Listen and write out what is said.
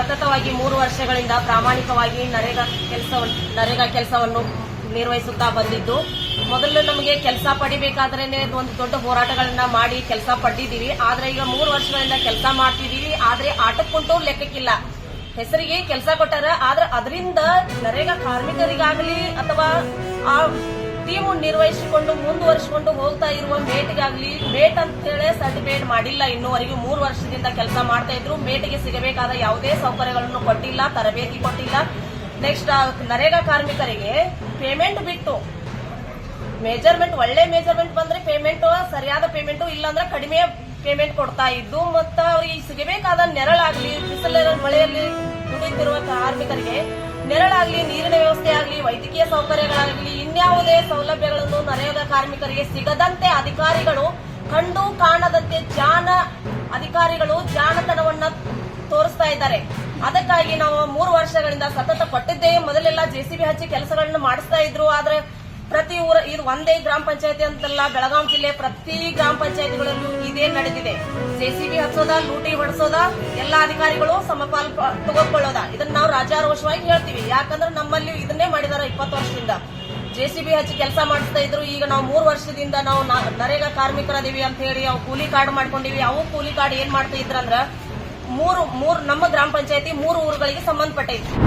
ಸತತವಾಗಿ 3 ವರ್ಷಗಳಿಂದ ಪ್ರಾಮಾಣಿಕವಾಗಿ ನರೇಗಾ ಕೆಲಸವನ್ನು ನಿರ್ವಹಿಸುತ್ತಾ ಬಂದಿದ್ದು, ಮೊದಲು ನಮಗೆ ಕೆಲಸ ಪಡಿಬೇಕಾದ್ರೆ ಒಂದು ದೊಡ್ಡ ಹೋರಾಟಗಳನ್ನ ಮಾಡಿ ಕೆಲಸ ಪಡೆದಿದ್ದೀವಿ. ಆದ್ರೆ ಈಗ 3 ವರ್ಷಗಳಿಂದ ಕೆಲಸ ಮಾಡ್ತಿದೀವಿ. ಆದ್ರೆ ಆಟಕ್ಕುಂಟು ಲೆಕ್ಕಕ್ಕಿಲ್ಲ. ಹೆಸರಿಗೆ ಕೆಲಸ ಕೊಟ್ಟಾರ, ಆದ್ರೆ ಅದರಿಂದ ನರೇಗಾ ಕಾರ್ಮಿಕರಿಗಾಗಲಿ ಅಥವಾ ಆ ಟೀಮು ನಿರ್ವಹಿಸಿಕೊಂಡು ಮುಂದುವರಿಸಿಕೊಂಡು ಹೋಗ್ತಾ ಇರುವ ಮೇಟ್ಗಾಗ್ಲಿ ಮೇಟ್ ಅಂತ ಹೇಳಿ ಸರ್ಟಿಫಿಕೇಟ್ ಮಾಡಿಲ್ಲ. ಇನ್ನೂವರೆಗೂ 3 ವರ್ಷದಿಂದ ಕೆಲಸ ಮಾಡ್ತಾ ಇದ್ರು. ಮೇಟ್ಗೆ ಸಿಗಬೇಕಾದ ಯಾವುದೇ ಸೌಕರ್ಯಗಳನ್ನು ಕೊಟ್ಟಿಲ್ಲ, ತರಬೇತಿ ಕೊಟ್ಟಿಲ್ಲ. ನೆಕ್ಸ್ಟ್ ನರೇಗಾ ಕಾರ್ಮಿಕರಿಗೆ ಪೇಮೆಂಟ್ ಬಿಟ್ಟು ಒಳ್ಳೆ ಮೇಜರ್ಮೆಂಟ್ ಬಂದ್ರೆ ಪೇಮೆಂಟ್ ಸರಿಯಾದ ಪೇಮೆಂಟ್, ಇಲ್ಲಾಂದ್ರೆ ಕಡಿಮೆ ಪೇಮೆಂಟ್ ಕೊಡ್ತಾ ಇದ್ದು. ಮತ್ತು ಅವ್ರಿಗೆ ಸಿಗಬೇಕಾದ ನೆರಳಾಗ್ಲಿ, ಬಿಸಿಲ ಮಳೆಯಲ್ಲಿ ದುಡಿಯುತ್ತಿರುವ ಕಾರ್ಮಿಕರಿಗೆ ನೆರಳಾಗ್ಲಿ, ನೀರಿನ ವ್ಯವಸ್ಥೆ ಆಗಲಿ, ವೈದ್ಯಕೀಯ ಸೌಕರ್ಯಗಳಾಗಲಿ, ಇನ್ಯಾವುದೇ ಸೌಲಭ್ಯಗಳನ್ನು ನರೇಗಾ ಕಾರ್ಮಿಕರಿಗೆ ಸಿಗದಂತೆ ಅಧಿಕಾರಿಗಳು ಕಂಡು ಕಾಣದಂತೆ ಅಧಿಕಾರಿಗಳು ಜಾಣತನವನ್ನ ತೋರಿಸ್ತಾ ಇದ್ದಾರೆ. ಅದಕ್ಕಾಗಿ ನಾವು 3 ವರ್ಷಗಳಿಂದ ಸತತ ಕೊಟ್ಟಿದ್ದೇವೆ. ಮೊದಲೆಲ್ಲ ಜೆಸಿಬಿ ಹಚ್ಚಿ ಕೆಲಸಗಳನ್ನು ಮಾಡಿಸ್ತಾ ಇದ್ರು. ಆದ್ರೆ ಪ್ರತಿ ಇದು ಒಂದೇ ಗ್ರಾಮ ಪಂಚಾಯತಿ ಅಂತಲ್ಲ, ಬೆಳಗಾವಿ ಜಿಲ್ಲೆ ಪ್ರತಿ ಗ್ರಾಮ ಪಂಚಾಯತಿಗಳಲ್ಲೂ ಇದೇ ನಡೆದಿದೆ. ಜೆಸಿಬಿ ಹಚ್ಚೋದ, ಲೂಟಿ ಹೊಡೆಸೋದ, ಎಲ್ಲಾ ಅಧಿಕಾರಿಗಳು ಸಮಪಾಲು ತಗೊಳ್ಕೊಳ್ಳೋದ. ಇದನ್ನ ನಾವು ರಾಜಾರೋಷವಾಗಿ ಹೇಳ್ತೀವಿ. ಯಾಕಂದ್ರೆ ನಮ್ಮಲ್ಲಿ ಇದನ್ನೇ ಮಾಡಿದಾರೆ 20 ವರ್ಷದಿಂದ. ಜೆಸಿಬಿ ಹಚ್ಚಿ ಕೆಲಸ ಮಾಡಿಸ್ತಾ ಇದ್ರು. ಈಗ ನಾವು 3 ವರ್ಷದಿಂದ ನಾವು ನರೇಗಾ ಕಾರ್ಮಿಕರದೀವಿ ಅಂತ ಹೇಳಿ ಅವು ಕೂಲಿ ಕಾರ್ಡ್ ಮಾಡ್ಕೊಂಡಿವಿ. ಅವು ಕೂಲಿ ಕಾರ್ಡ್ ಏನ್ ಮಾಡ್ತಾ ಇದ್ರಂದ್ರ ನಮ್ಮ ಗ್ರಾಮ ಪಂಚಾಯತಿ 3 ಊರುಗಳಿಗೆ ಸಂಬಂಧಪಟ್ಟೈತಿ.